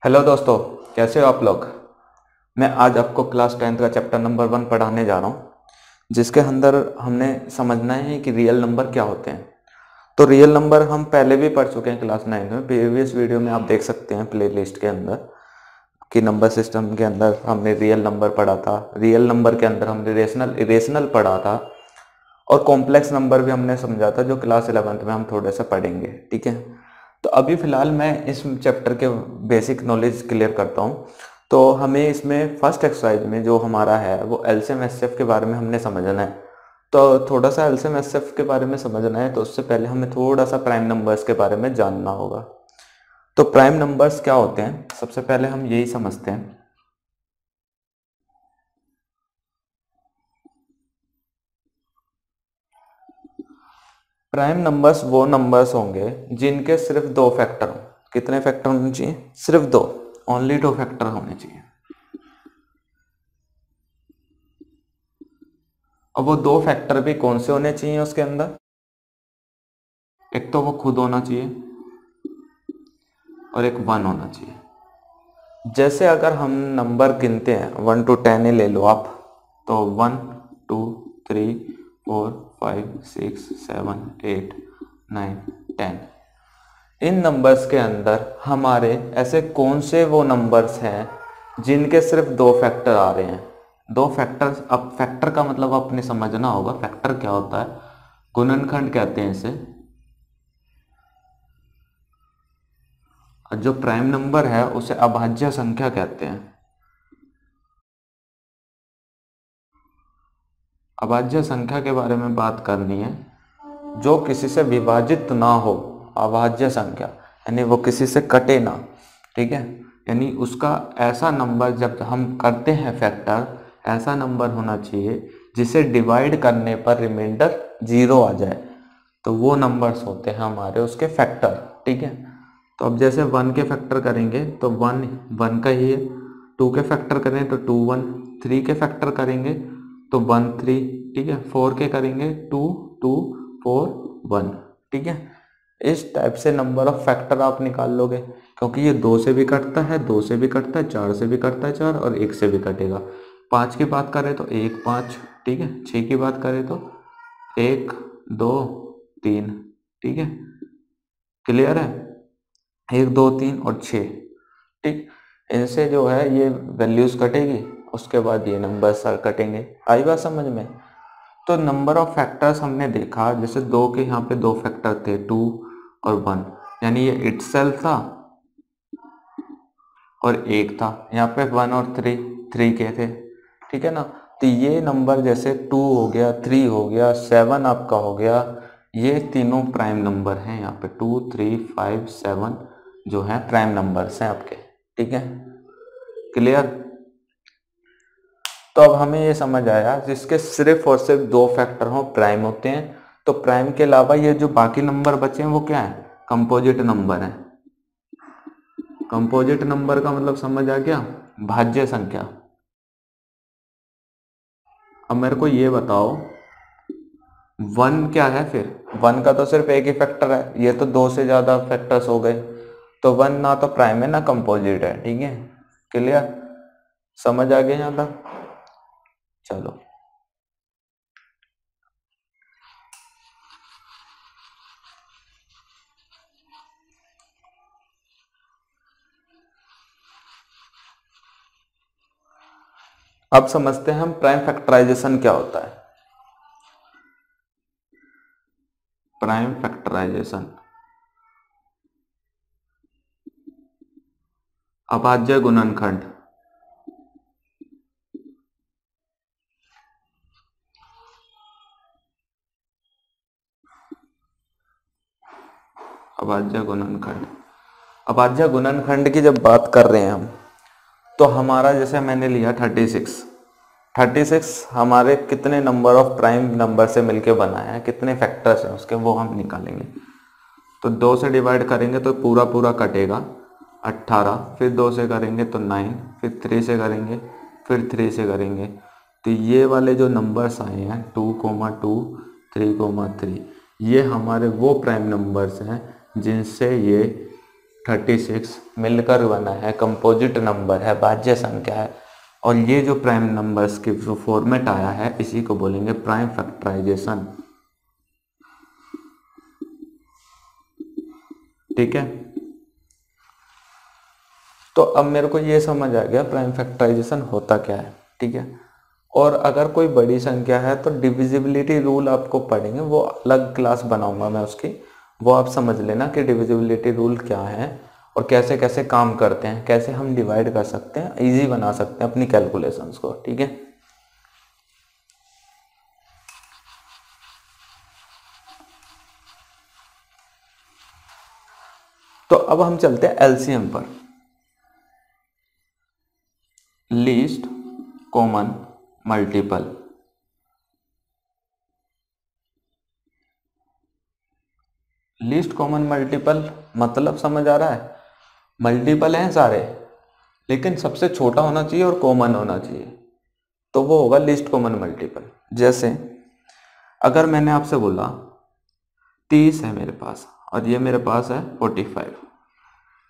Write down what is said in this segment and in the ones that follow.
Hello दोस्तों, कैसे हो आप लोग। मैं आज आपको क्लास 10th का चैप्टर नंबर 1 पढ़ाने जा रहा हूँ, जिसके अंदर हमने समझना है कि रियल नंबर क्या होते हैं। तो रियल नंबर हम पहले भी पढ़ चुके हैं क्लास 9 में। प्रीवियस वीडियो में आप देख सकते हैं प्लेलिस्ट के अंदर कि नंबर सिस्टम के अंदर हमने रियल नंबर पढ़ा था। रियल नंबर के अंदर हमने रेशनल इरेशनल पढ़ा था और कॉम्प्लेक्स नंबर भी हमने समझा था, जो क्लास 11th में हम थोड़े से पढ़ेंगे। ठीक है, तो अभी फ़िलहाल मैं इस चैप्टर के बेसिक नॉलेज क्लियर करता हूँ। तो हमें इसमें फर्स्ट एक्सरसाइज में जो हमारा है वो एलसीएम एचसीएफ के बारे में हमने समझना है। तो थोड़ा सा एलसीएम एचसीएफ के बारे में समझना है, तो उससे पहले हमें थोड़ा सा प्राइम नंबर्स के बारे में जानना होगा। तो प्राइम नंबर्स क्या होते हैं, सबसे पहले हम यही समझते हैं। प्राइम नंबर्स वो नंबर्स होंगे जिनके सिर्फ दो फैक्टर हों। कितने फैक्टर होने चाहिए? सिर्फ दो, ओनली टू फैक्टर होने चाहिए। और वो दो फैक्टर भी कौन से होने चाहिए उसके अंदर? एक तो वो खुद होना चाहिए और एक 1 होना चाहिए। जैसे अगर हम नंबर गिनते हैं 1 to 10 ही ले लो आप, तो 1 2 3 4 5 6 7 8 9 10। इन नंबर्स के अंदर हमारे ऐसे कौन से वो नंबर्स हैं जिनके सिर्फ दो फैक्टर आ रहे हैं? दो फैक्टर। अब फैक्टर का मतलब आपने समझना होगा, फैक्टर क्या होता है। गुणनखंड कहते हैं इसे। और जो प्राइम नंबर है उसे अभाज्य संख्या कहते हैं। अभाज्य संख्या के बारे में बात करनी है, जो किसी से विभाजित ना हो। अभाज्य संख्या यानी वो किसी से कटे ना। ठीक है, यानी उसका ऐसा नंबर जब हम करते हैं फैक्टर, ऐसा नंबर होना चाहिए जिसे डिवाइड करने पर रिमाइंडर 0 आ जाए। तो वो नंबर्स होते हैं हमारे उसके फैक्टर। ठीक है, तो अब जैसे 1 के फैक्टर करेंगे तो 1 1 का ही है। 2 के फैक्टर करें तो 2 1। 3 के फैक्टर करेंगे तो 1 3। ठीक है, 4 के करेंगे 2 2 4 1। ठीक है, इस टाइप से नंबर ऑफ फैक्टर आप निकाल लोगे, क्योंकि ये 2 से भी कटता है, 2 से भी कटता है, 4 से भी कटता है 4, और 1 से भी कटेगा। 5 की बात करें तो 1 5। ठीक है, 6 की बात करें तो 1 2 3। ठीक है, क्लियर है? 1 2 3 और 6। ठीक, इनसे जो है ये वैल्यूज कटेगी, उसके बाद ये नंबर सर कटेंगे। आई बात समझ में? तो नंबर ऑफ फैक्टर्स हमने देखा, जैसे 2 के यहाँ पे दो फैक्टर थे 2 और 1, यानी ये इटसेल्फ था और 1 था। यहाँ पे 1 और 3 के थे। ठीक है ना, तो ये नंबर जैसे 2 हो गया, 3 हो गया, 7 आपका हो गया, ये तीनों प्राइम नंबर हैं। यहाँ पे 2 3 5 7 जो है प्राइम नंबर्स हैं आपके। ठीक है, क्लियर? तो अब हमें ये समझ आया, जिसके सिर्फ और सिर्फ दो फैक्टर हो प्राइम होते हैं। तो प्राइम के अलावा ये जो बाकी नंबर बचे हैं वो क्या है? कंपोजिट नंबर है। कंपोजिट नंबर का मतलब समझ आ गया? भाज्य संख्या। अब मेरे को ये बताओ, 1 क्या है फिर? 1 का तो सिर्फ एक ही फैक्टर है, ये तो दो से ज्यादा फैक्टर्स हो गए। तो 1 ना तो प्राइम है ना कंपोजिट है। ठीक है, क्लियर? समझ आ गया यहाँ तक? चलो, अब समझते हैं हम प्राइम फैक्टराइजेशन क्या होता है। प्राइम फैक्टराइजेशन, अभाज्य गुणनखंड। अभाज्य गुणनखंड, अभाज्य गुणनखंड की जब बात कर रहे हैं हम, तो हमारा जैसे मैंने लिया 36। 36 हमारे कितने नंबर ऑफ प्राइम नंबर से मिलके बना है, कितने फैक्टर्स हैं उसके, वो हम निकालेंगे। तो 2 से डिवाइड करेंगे तो पूरा पूरा कटेगा 18, फिर 2 से करेंगे तो 9, फिर 3 से करेंगे, फिर 3 से करेंगे। तो ये वाले जो नंबर्स आए हैं 2,2 3,3, ये हमारे वो प्राइम नंबर्स हैं जिनसे ये 36 मिलकर बना है, कंपोजिट नंबर है, भाज्य संख्या है, और ये जो प्राइम नंबर्स की जो फॉर्मेट आया है इसी को बोलेंगे प्राइम फैक्टराइजेशन। ठीक है, तो अब मेरे को ये समझ आ गया प्राइम फैक्टराइजेशन होता क्या है। ठीक है, और अगर कोई बड़ी संख्या है तो डिविजिबिलिटी रूल आपको पढ़ेंगे, वो अलग क्लास बनाऊंगा मैं उसकी, वो आप समझ लेना कि डिविजिबिलिटी रूल क्या है और कैसे कैसे काम करते हैं, कैसे हम डिवाइड कर सकते हैं, इजी बना सकते हैं अपनी कैलकुलेशंस को। ठीक है, तो अब हम चलते हैं एलसीएम पर, least common multiple. Least common multiple मतलब समझ आ रहा है? मल्टीपल हैं सारे, लेकिन सबसे छोटा होना चाहिए और कॉमन होना चाहिए, तो वो होगा लीस्ट कॉमन मल्टीपल। जैसे अगर मैंने आपसे बोला 30 है मेरे पास और ये मेरे पास है 45,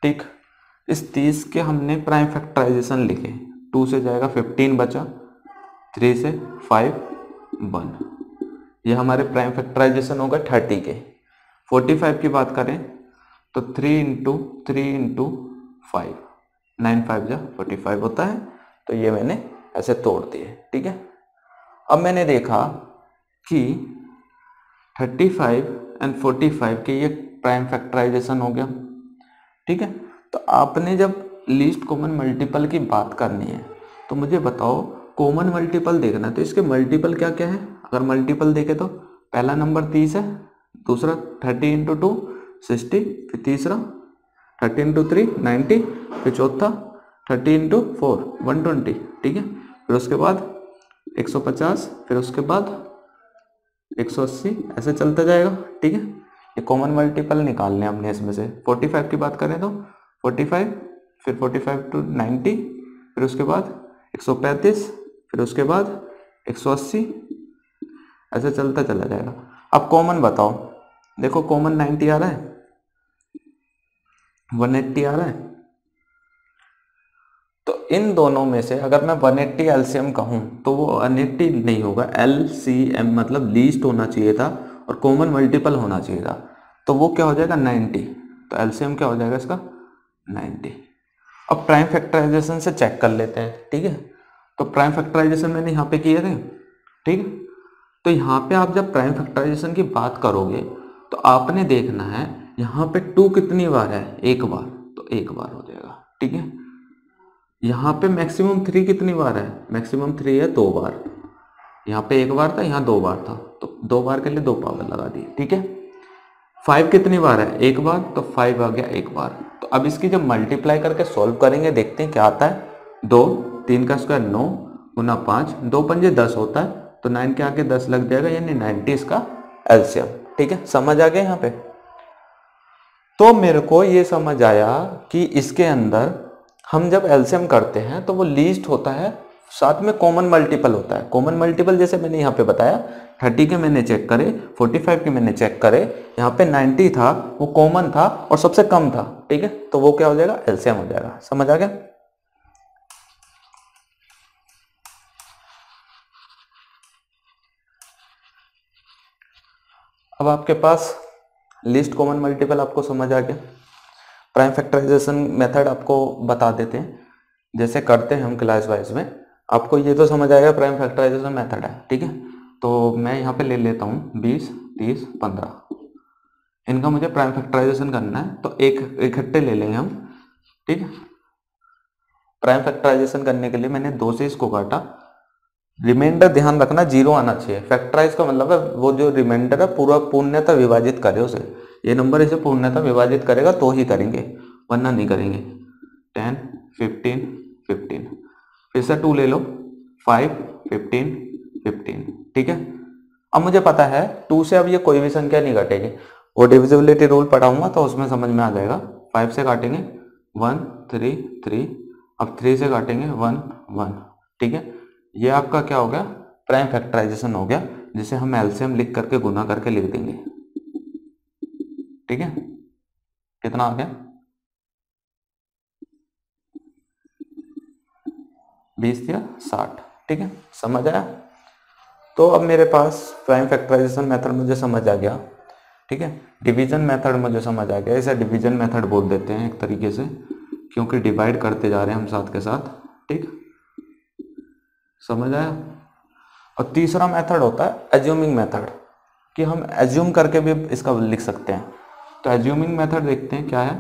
ठीक, इस 30 के हमने प्राइम फैक्टराइजेशन लिखे, 2 से जाएगा 15 बचा, 3 से 5 1, ये हमारे प्राइम फैक्टराइजेशन होगा 30 के। 45 की बात करें तो 3 इंटू 3 इंटू 5, 9 5 जा 45 होता है, तो ये मैंने ऐसे तोड़ दिए। ठीक है, अब मैंने देखा कि 35 एंड 45 के ये प्राइम फैक्टराइजेशन हो गया। ठीक है, तो आपने जब लीस्ट कॉमन मल्टीपल की बात करनी है तो मुझे बताओ कॉमन मल्टीपल देखना है तो इसके मल्टीपल क्या क्या है। अगर मल्टीपल देखे तो पहला नंबर 30 है, दूसरा 30 इंटू 2 60, फिर तीसरा 30 इंटू 3 90, फिर चौथा 30 इंटू 4 120। ठीक है, फिर उसके बाद 150, फिर उसके बाद 180, ऐसे चलता जाएगा। ठीक है, ये कॉमन मल्टीपल निकालने हमने इसमें से। 45 की बात करें तो 45, फिर 45 टू 90, फिर उसके बाद 135, फिर उसके बाद 180, ऐसे चलता चला जाएगा। अब कॉमन बताओ, देखो कॉमन 90 आ रहा है, 180 आ रहा है, तो इन दोनों में से अगर मैं 180 एलसीएम कहूं तो वो 180 नहीं होगा, एलसीएम मतलब लीस्ट होना चाहिए था और कॉमन मल्टीपल होना चाहिए था, तो वो क्या हो जाएगा 90, तो एलसीएम क्या हो जाएगा इसका 90। अब प्राइम फैक्टराइजेशन से चेक कर लेते हैं। ठीक है, तो प्राइम फैक्टराइजेशन मैंने यहाँ पे किए थे। ठीक है, तो यहाँ पे आप जब प्राइम फैक्टराइजेशन की बात करोगे तो आपने देखना है यहाँ पे 2 कितनी बार है, एक बार, तो एक बार हो जाएगा। ठीक है, यहाँ पे मैक्सिमम 3 कितनी बार है, मैक्सिमम 3 है 2 बार, यहाँ पे एक बार था, यहाँ 2 बार था, तो 2 बार के लिए 2 पावर लगा दी। ठीक है, 5 कितनी बार है, एक बार, तो 5 आ गया एक बार। तो अब इसकी जब मल्टीप्लाई करके सॉल्व करेंगे देखते हैं क्या आता है। 2 3 का स्क्वायर 9 गुना 5, 2 पंजे 10 होता है, तो 9 के आगे 10 लग जाएगा, यानी 90 इसका एलसीएम। ठीक है, समझ आ गया यहाँ पे। तो मेरे को ये समझ आया कि इसके अंदर हम जब एलसीएम करते हैं तो वो लीस्ट होता है, साथ में कॉमन मल्टीपल होता है। कॉमन मल्टीपल जैसे मैंने यहाँ पे बताया 30 के मैंने चेक करे, 45 के मैंने चेक करे, यहाँ पे 90 था, वो कॉमन था और सबसे कम था। ठीक है, तो वो क्या हो जाएगा, एलसीएम हो जाएगा। समझ आ गया? अब आपके पास लिस्ट कॉमन मल्टीपल आपको समझ आ गया। प्राइम फैक्टराइजेशन मेथड आपको बता देते हैं, जैसे करते हैं हम क्लास वाइज में। आपको ये तो समझ आएगा प्राइम फैक्टराइजेशन मेथड है। ठीक है, तो मैं यहाँ पे ले लेता हूँ 20 30 15, इनका मुझे प्राइम फैक्टराइजेशन करना है, तो एक इकट्ठे ले लेंगे हम। ठीक है, प्राइम फैक्टराइजेशन करने के लिए मैंने 2 से इसको काटा, रिमाइंडर ध्यान रखना 0 आना चाहिए। फैक्टराइज का मतलब है वो जो रिमाइंडर है पूरा पूर्णतः विभाजित करे उसे, ये नंबर इसे पूर्णतः विभाजित करेगा तो ही करेंगे, वरना नहीं करेंगे। 10 15 15, फिर से 2 ले लो, 5 15 15। ठीक है, अब मुझे पता है 2 से अब ये कोई भी संख्या नहीं घटेगी, वो डिविजिबिलिटी रूल पढ़ाऊंगा तो उसमें समझ में आ जाएगा। 5 से काटेंगे 1 3 3, अब 3 से काटेंगे 1 1। ठीक है, ये आपका क्या हो गया, प्राइम फैक्टराइजेशन हो गया, जिसे हम एलसीएम लिख करके गुना करके लिख देंगे। ठीक है, कितना आ गया 20 या 60। ठीक है, समझ आया। तो अब मेरे पास प्राइम फैक्टराइजेशन मेथड मुझे समझ आ गया। ठीक है, डिवीजन मेथड मुझे समझ आ गया, इसे डिवीजन मेथड बोल देते हैं एक तरीके से, क्योंकि डिवाइड करते जा रहे हैं हम साथ के साथ। ठीक, समझ आया। और तीसरा मेथड होता है एज्यूमिंग मेथड, कि हम एज्यूम करके भी इसका लिख सकते हैं। तो एज्यूमिंग मेथड देखते हैं क्या है।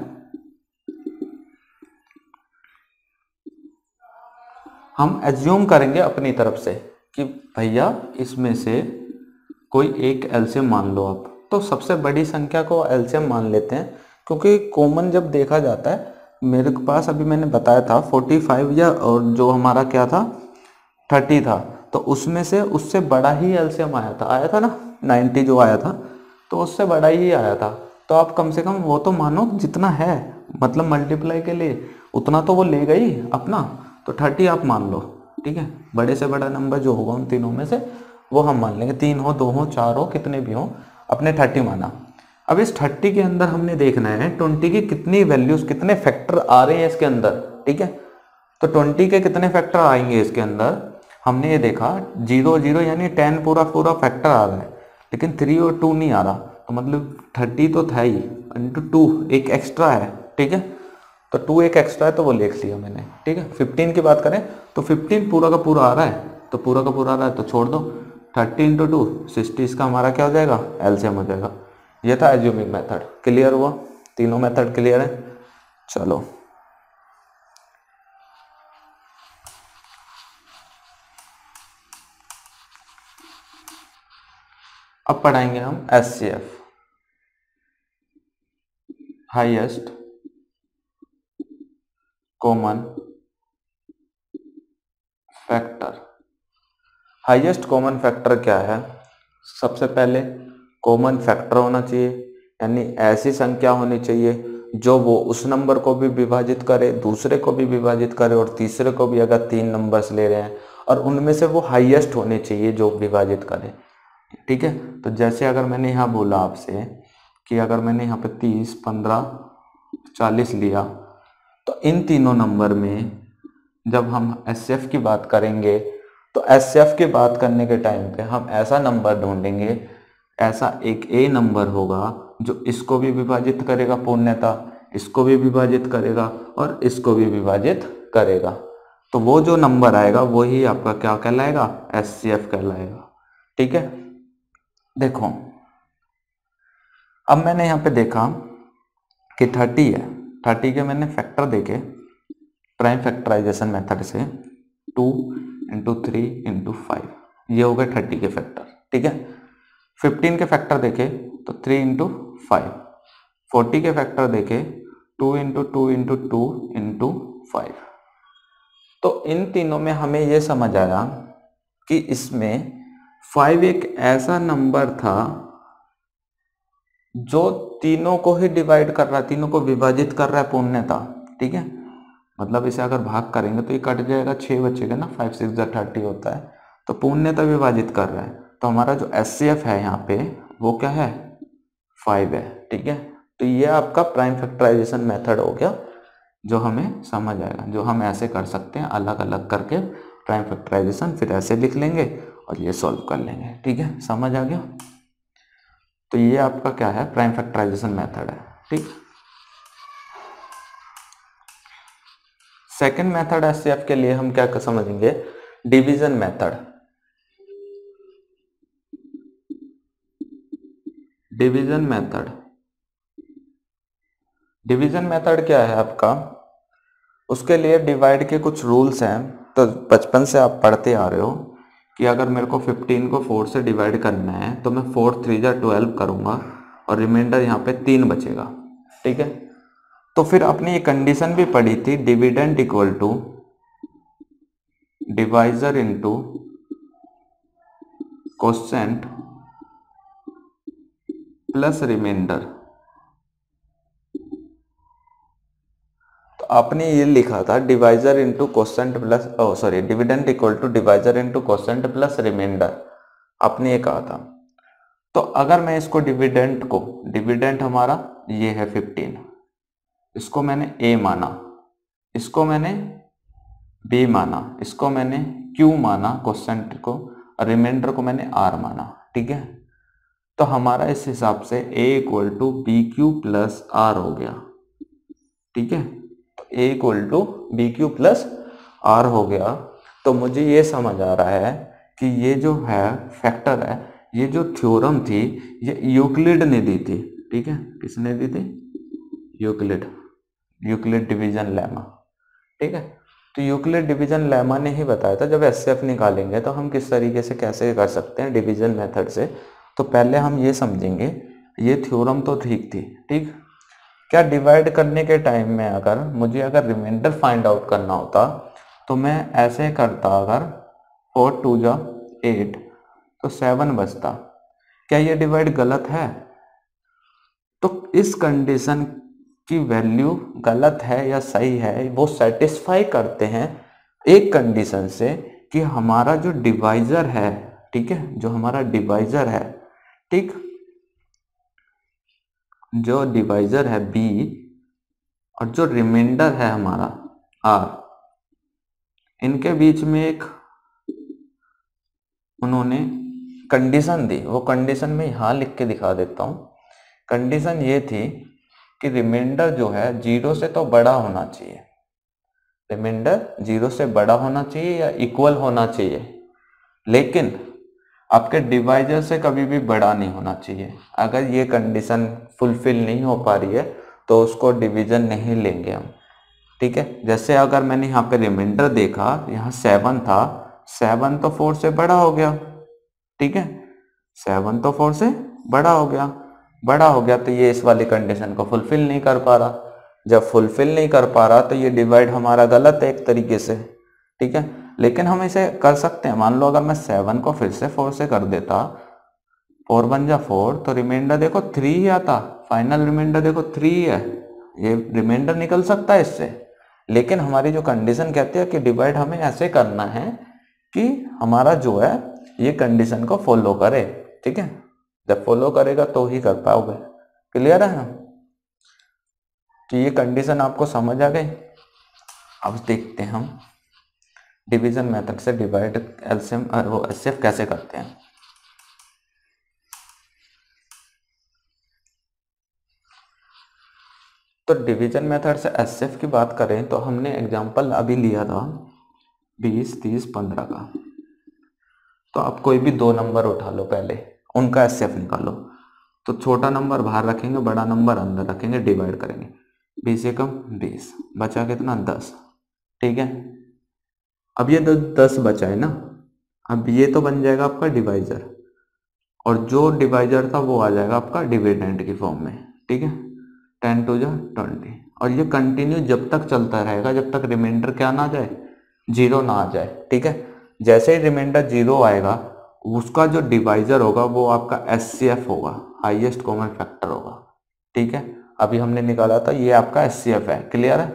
हम एज्यूम करेंगे अपनी तरफ से कि भैया इसमें से कोई एक एलसीएम मान लो आप, तो सबसे बड़ी संख्या को एलसीएम मान लेते हैं, क्योंकि कॉमन जब देखा जाता है, मेरे पास अभी मैंने बताया था 45 या और जो हमारा क्या था 30 था, तो उसमें से उससे बड़ा ही एलसीएम आया था ना 90 जो आया था, तो उससे बड़ा ही आया था। तो आप कम से कम वो तो मानो जितना है, मतलब मल्टीप्लाई के लिए उतना तो वो लेगा ही अपना, तो 30 आप मान लो। ठीक है, बड़े से बड़ा नंबर जो होगा उन तीनों में से वो हम मान लेंगे, 3 हो 2 हो 4 हो कितने भी हो, अपने 30 माना। अब इस 30 के अंदर हमने देखना है 20 की कितनी वैल्यूज, कितने फैक्टर आ रहे हैं इसके अंदर। ठीक है, तो 20 के कितने फैक्टर आएंगे इसके अंदर, हमने ये देखा 0 0 यानी 10 पूरा पूरा फैक्टर आ रहा है, लेकिन 3 और 2 नहीं आ रहा, तो मतलब 30 तो था ही, इंटू 2 एक एक्स्ट्रा है। ठीक है, तो 2 एक एक्स्ट्रा है तो वो लिख लिया मैंने। ठीक है, 15 की बात करें तो 15 पूरा का पूरा आ रहा है, तो पूरा का पूरा आ रहा है तो छोड़ दो, 30 इंटू 2 60, इसका हमारा क्या हो जाएगा एलसीएम हो जाएगा। ये था एज्यूमिंग मेथड। क्लियर हुआ, तीनों मेथड क्लियर है। चलो अब पढ़ाएंगे हम HCF, highest common factor. Highest common factor क्या है, सबसे पहले कॉमन फैक्टर होना चाहिए, यानी ऐसी संख्या होनी चाहिए जो वो उस नंबर को भी विभाजित करे, दूसरे को भी विभाजित करे और तीसरे को भी, अगर 3 नंबर्स ले रहे हैं, और उनमें से वो हाईएस्ट होने चाहिए जो विभाजित करे। ठीक है, तो जैसे अगर मैंने यहाँ बोला आपसे कि अगर मैंने यहाँ पे 30 15 40 लिया, तो इन तीनों नंबर में जब हम एचसीएफ की बात करेंगे, तो एचसीएफ की बात करने के टाइम पे हम ऐसा नंबर ढूंढेंगे, ऐसा एक ए नंबर होगा जो इसको भी विभाजित करेगा पूर्णतः, इसको भी विभाजित करेगा और इसको भी विभाजित करेगा, तो वो जो नंबर आएगा वही आपका क्या कहलाएगा, एचसीएफ कहलाएगा। ठीक है, देखो अब मैंने यहाँ पे देखा कि 30 है, 30 के मैंने फैक्टर देखे प्राइम फैक्टराइजेशन मेथड से, 2 इंटू 3 इंटू 5, ये हो गए 30 के फैक्टर। ठीक है, 15 के फैक्टर देखे तो 3 इंटू 5, 40 के फैक्टर देखे 2 इंटू 2 इंटू 2 इंटू 5। तो इन तीनों में हमें ये समझ आया कि इसमें 5 एक ऐसा नंबर था जो तीनों को ही डिवाइड कर रहा है, तीनों को विभाजित कर रहा है पूर्णतः। ठीक है, मतलब इसे अगर भाग करेंगे तो ये कट जाएगा, 6 बचेगा ना, 5 6 30 होता है, तो पूर्णतः विभाजित कर रहा है। तो हमारा जो एचसीएफ है यहाँ पे वो क्या है 5 है। ठीक है, तो ये आपका प्राइम फैक्टराइजेशन मेथड हो गया जो हमें समझ आएगा, जो हम ऐसे कर सकते हैं अलग अलग करके प्राइम फैक्टराइजेशन, फिर ऐसे लिख लेंगे और ये सॉल्व कर लेंगे। ठीक है, समझ आ गया। तो ये आपका क्या है प्राइम फैक्टराइजेशन मेथड है। ठीक, सेकेंड मेथड एचसीएफ के लिए हम क्या समझेंगे, division method. Division method, division method क्या है आपका, उसके लिए डिवाइड के कुछ रूल्स हैं। तो बचपन से आप पढ़ते आ रहे हो कि अगर मेरे को 15 को 4 से डिवाइड करना है तो मैं 4 3 जा 12 करूंगा और रिमाइंडर यहाँ पे 3 बचेगा। ठीक है, तो फिर अपनी ये कंडीशन भी पढ़ी थी, dividend equal to divisor into quotient plus remainder. तो आपने ये लिखा था divisor into quotient plus, sorry, dividend equal to divisor into quotient plus remainder, आपने ये कहा था। तो अगर मैं इसको डिविडेंड को, डिविडेंड हमारा ये है 15, इसको मैंने ए माना, इसको मैंने बी माना, इसको मैंने क्यू माना क्वेश्चन को, और रिमाइंडर को मैंने आर माना। ठीक है, तो हमारा इस हिसाब से A equal to B Q plus R हो गया। ठीक है, तो A equal to B Q plus R हो गया। तो मुझे ये समझ आ रहा है कि ये जो है फैक्टर है, ये जो थ्योरम थी ये यूक्लिड ने दी थी। ठीक है, किसने दी थी? Euclid, Euclid division lemma. ठीक है, तो यूक्लिड डिवीजन लेमा ने ही बताया था जब एचसीएफ निकालेंगे तो हम किस तरीके से कैसे कर सकते हैं डिवीजन मेथड से। तो पहले हम ये समझेंगे, ये थ्योरम तो ठीक थी। ठीक, क्या डिवाइड करने के टाइम में अगर मुझे रिमाइंडर फाइंड आउट करना होता तो मैं ऐसे करता, अगर 4 2 जा 8 तो 7 बचता। क्या ये डिवाइड गलत है? तो इस कंडीशन की वैल्यू गलत है या सही है वो सेटिस्फाई करते हैं एक कंडीशन से कि हमारा जो डिवाइजर है, ठीक है, जो हमारा डिवाइजर है, ठीक, जो डिवाइजर है बी और जो रिमाइंडर है हमारा आर, इनके बीच में एक उन्होंने कंडीशन दी। वो कंडीशन मैं यहां लिख के दिखा देता हूं। कंडीशन ये थी कि रिमाइंडर जो है 0 से तो बड़ा होना चाहिए, रिमाइंडर 0 से बड़ा होना चाहिए या इक्वल होना चाहिए, लेकिन आपके डिवाइजर से कभी भी बड़ा नहीं होना चाहिए। अगर ये कंडीशन फुलफिल नहीं हो पा रही है तो उसको डिवीजन नहीं लेंगे हम। ठीक है, जैसे अगर मैंने यहाँ पे रिमाइंडर देखा, यहाँ 7 था, 7 तो 4 से बड़ा हो गया। ठीक है, 7 तो 4 से बड़ा हो गया, बड़ा हो गया तो ये इस वाली कंडीशन को फुलफिल नहीं कर पा रहा। जब फुलफिल नहीं कर पा रहा तो ये डिवाइड हमारा गलत है एक तरीके से। ठीक है, लेकिन हम इसे कर सकते हैं। मान लो अगर मैं 7 को फिर से 4 से कर देता, 4 1 जा 4, तो रिमाइंडर देखो 3 ही आता, फाइनल रिमाइंडर देखो 3 ही है, ये रिमाइंडर निकल सकता है इससे। लेकिन हमारी जो कंडीशन कहती है कि डिवाइड हमें ऐसे करना है कि हमारा जो है ये कंडीशन को फॉलो करे। ठीक है, जब फॉलो करेगा तो ही कर पाओगे। क्लियर है ना? तो ये कंडीशन आपको समझ आ गई। अब देखते हैं हम डिवीजन मेथड से डिवाइड एलसीएम वो एचसीएफ कैसे करते हैं। तो डिवीजन मेथड से एचसीएफ की बात करें तो हमने एग्जांपल अभी लिया था 20 30 15 का। तो आप कोई भी 2 नंबर उठा लो, पहले उनका एचसीएफ निकालो। तो छोटा नंबर बाहर रखेंगे, बड़ा नंबर अंदर रखेंगे, डिवाइड करेंगे। 20 एकम 20, बचा कितना? 10। ठीक है, अब ये 10 बचा है ना, अब ये तो बन जाएगा आपका डिवाइजर, और जो डिवाइजर था वो आ जाएगा आपका डिविडेंड की फॉर्म में। ठीक है, 10 2 जा 20, और ये कंटिन्यू जब तक चलता रहेगा जब तक रिमाइंडर क्या ना आ जाए, 0 ना आ जाए। ठीक है, जैसे ही रिमाइंडर 0 आएगा उसका जो डिवाइजर होगा वो आपका एचसीएफ होगा, हाईएस्ट कॉमन फैक्टर होगा। ठीक है, अभी हमने निकाला था, ये आपका एचसीएफ है। क्लियर है?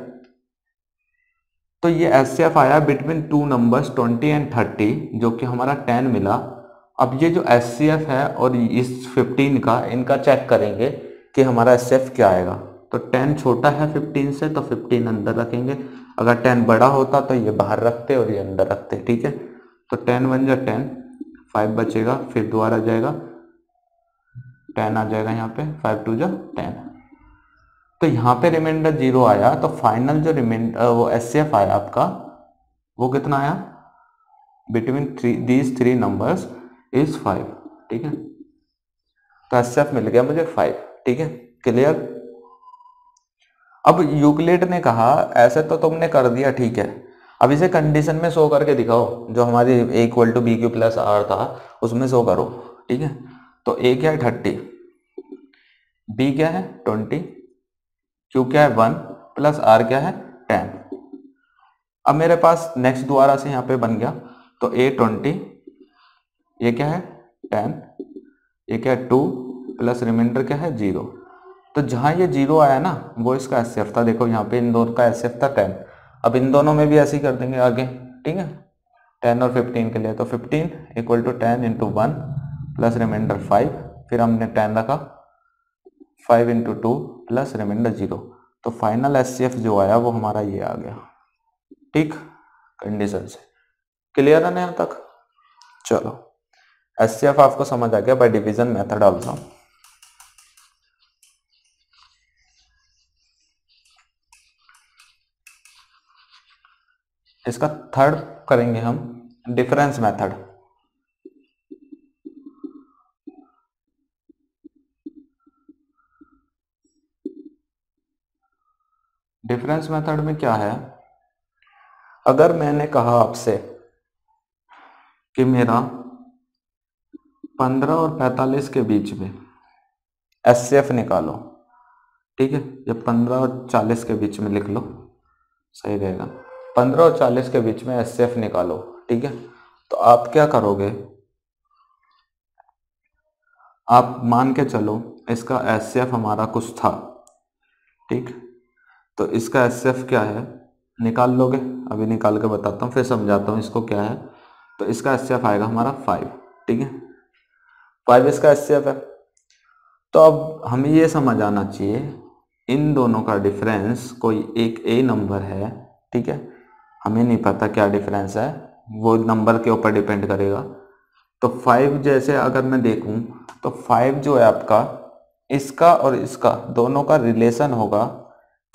तो ये एचसीएफ आया बिटवीन 2 नंबर्स 20 एंड 30, जो कि हमारा 10 मिला। अब ये जो एचसीएफ है और इस 15 का, इनका चेक करेंगे कि हमारा एचसीएफ क्या आएगा। तो 10 छोटा है 15 से तो 15 अंदर रखेंगे, अगर 10 बड़ा होता तो ये बाहर रखते और ये अंदर रखते। ठीक है, तो 10 1 जा 10, 5 बचेगा, फिर दोबारा जाएगा 10 आ जाएगा यहाँ पे, 5 2 जा 10। तो यहाँ पे रिमाइंडर 0 आया, तो फाइनल जो रिमाइंडर वो एचसीएफ आया आपका, वो कितना आया? Between these 3 numbers is 5। ठीक है, तो एचसीएफ मिल गया मुझे 5। ठीक है, क्लियर? अब यूक्लिड ने कहा ऐसे तो तुमने कर दिया, ठीक है, अब इसे कंडीशन में शो करके दिखाओ, जो हमारी A equal to B Q plus R था उसमें शो करो। ठीक है, तो ए क्या है 30, बी क्या है 20, क्यू क्या है 1, प्लस आर क्या है 10। अब मेरे पास नेक्स्ट दोबारा से यहाँ पे बन गया, तो ए 20, ये क्या है 10, ये क्या है 2, प्लस रिमाइंडर क्या है 0। तो जहां ये 0 आया ना वो इसका एचसीएफ था। देखो यहाँ पे इन दोनों का एचसीएफ था 10। अब इन दोनों में भी ऐसे ही कर देंगे आगे। ठीक है, 10 और 15 के लिए, तो 15 equal to 10 into 1 plus remainder 5, फिर हमने 10 रखा, 5 इंटू 2 प्लस रिमाइंडर 0। तो फाइनल एचसीएफ जो आया वो हमारा ये आ गया। ठीक, कंडीशन से। क्लियर है ना यहाँ तक? चलो, एचसीएफ आपको समझ आ गया बाय डिवीजन मेथड ऑल्सो। इसका थर्ड करेंगे हम डिफरेंस मेथड। डिफरेंस मेथड में क्या है, अगर मैंने कहा आपसे कि मेरा 15 और 45 के बीच में एचसीएफ निकालो, ठीक है, या 15 और 40 के बीच में लिख लो, सही रहेगा। 15 और 40 के बीच में एचसीएफ निकालो, ठीक है। तो आप क्या करोगे, आप मान के चलो इसका एचसीएफ हमारा कुछ था, ठीक। तो इसका एचसीएफ क्या है निकाल लोगे, अभी निकाल के बताता हूँ, फिर समझाता हूँ इसको क्या है। तो इसका एचसीएफ आएगा हमारा 5, ठीक है, 5 इसका एचसीएफ है। तो अब हमें ये समझ आना चाहिए इन दोनों का डिफरेंस कोई एक ए नंबर है, ठीक है। हमें नहीं पता क्या डिफरेंस है, वो नंबर के ऊपर डिपेंड करेगा। तो 5 जैसे अगर मैं देखूं तो 5 जो है आपका, इसका और इसका दोनों का रिलेशन होगा।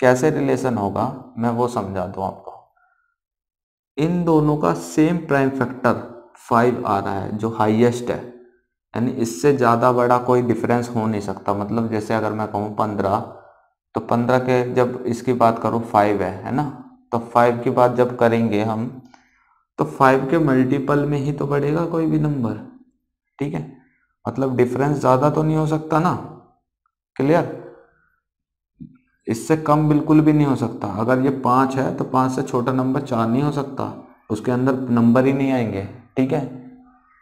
कैसे रिलेशन होगा मैं वो समझा दूं आपको। इन दोनों का सेम प्राइम फैक्टर 5 आ रहा है जो हाईएस्ट है, यानी इससे ज़्यादा बड़ा कोई डिफरेंस हो नहीं सकता। मतलब जैसे अगर मैं कहूँ 15, तो 15 के जब इसकी बात करूँ 5 है ना, तो 5 की बात जब करेंगे हम तो 5 के मल्टीपल में ही तो बढ़ेगा कोई भी नंबर, ठीक है। मतलब डिफरेंस ज़्यादा तो नहीं हो सकता ना, क्लियर। इससे कम बिल्कुल भी नहीं हो सकता। अगर ये 5 है तो 5 से छोटा नंबर 4 नहीं हो सकता, उसके अंदर नंबर ही नहीं आएंगे, ठीक है।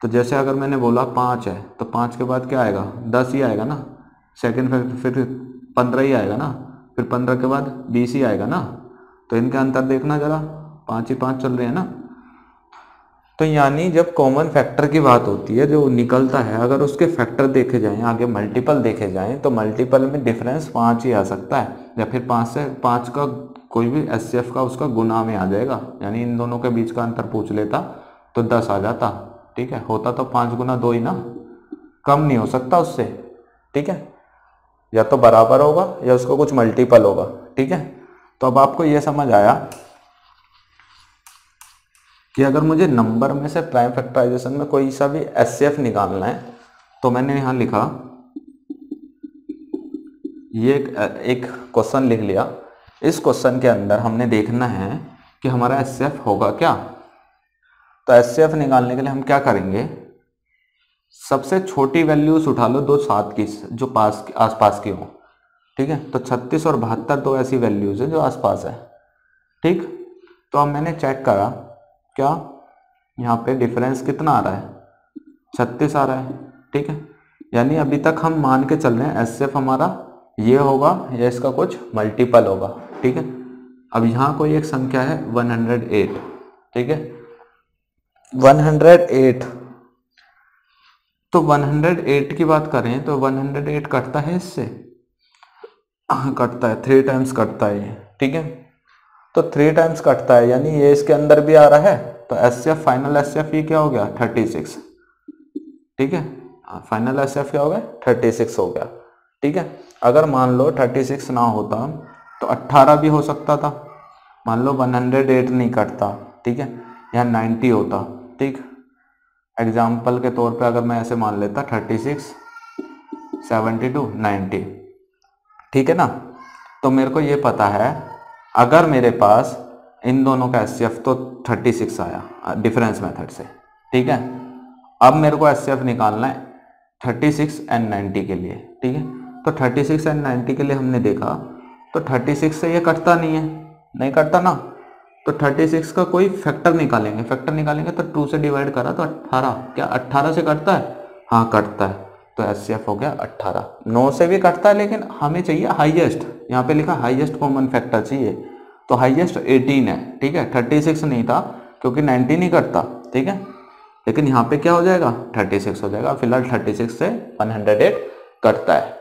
तो जैसे अगर मैंने बोला 5 है तो 5 के बाद क्या आएगा, 10 ही आएगा ना, सेकंड फैक्टर फिर 15 ही आएगा ना, फिर 15 के बाद 20 ही आएगा ना। तो इनका अंतर देखना जरा, 5 ही 5 चल रहे हैं ना। तो यानी जब कॉमन फैक्टर की बात होती है जो निकलता है, अगर उसके फैक्टर देखे जाएं, आगे मल्टीपल देखे जाएं, तो मल्टीपल में डिफरेंस 5 ही आ सकता है, या फिर 5 से 5 का कोई भी एचसीएफ का उसका गुना में आ जाएगा। यानी इन दोनों के बीच का अंतर पूछ लेता तो 10 आ जाता, ठीक है। होता तो 5 गुना 2 ही ना, कम नहीं हो सकता उससे, ठीक है। या तो बराबर होगा या उसका कुछ मल्टीपल होगा, ठीक है। तो अब आपको ये समझ आया कि अगर मुझे नंबर में से प्राइम फैक्टराइजेशन में कोई सा भी एचसीएफ निकालना है, तो मैंने यहाँ लिखा, ये एक क्वेश्चन लिख लिया। इस क्वेश्चन के अंदर हमने देखना है कि हमारा एचसीएफ होगा क्या। तो एचसीएफ निकालने के लिए हम क्या करेंगे, सबसे छोटी वैल्यूज उठा लो, दो साथ की जो आसपास की हो, ठीक है। तो 36 और 72 दो ऐसी वैल्यूज है जो आसपास है, ठीक। तो अब मैंने चेक करा, क्या यहाँ पे डिफरेंस कितना आ रहा है, 36 आ रहा है, ठीक है। यानी अभी तक हम मान के चल रहे हैं एचसीएफ हमारा ये होगा या इसका कुछ मल्टीपल होगा, ठीक है। अब यहाँ कोई एक संख्या है 108, ठीक है, 108। तो 108 की बात करें तो 108 कटता है इससे, कटता है, 3 टाइम्स कटता है ये, ठीक है। तो 3 टाइम्स कटता है, यानी ये इसके अंदर भी आ रहा है। तो एचसीएफ फाइनल एचसीएफ ये क्या हो गया, 36, ठीक है। फाइनल एचसीएफ क्या हो गया, 36 हो गया, ठीक है। अगर मान लो 36 ना होता तो 18 भी हो सकता था। मान लो 108 नहीं कटता, ठीक है, यहाँ 90 होता, ठीक। एग्जाम्पल के तौर पे अगर मैं ऐसे मान लेता 36, 72, 90, ठीक है ना। तो मेरे को ये पता है अगर मेरे पास इन दोनों का एचसीएफ तो 36 आया डिफरेंस मेथड से, ठीक है। अब मेरे को एचसीएफ निकालना है 36 एंड 90 के लिए, ठीक है। तो 36 एंड 90 के लिए हमने देखा तो 36 से ये कटता नहीं है, नहीं कटता ना। तो 36 का कोई फैक्टर निकालेंगे, फैक्टर निकालेंगे तो 2 से डिवाइड करा तो 18, क्या 18 से कटता है, हाँ कटता है। तो एचसीएफ हो गया 18। 9 से भी कटता है लेकिन हमें चाहिए हाईएस्ट, यहाँ पे लिखा हाईएस्ट कॉमन फैक्टर चाहिए, तो हाईएस्ट 18 है, ठीक है। 36 नहीं था क्योंकि 90 नहीं कटता, ठीक है। लेकिन यहाँ पे क्या हो जाएगा, 36 हो जाएगा। फिलहाल 36 से 108 कटता है।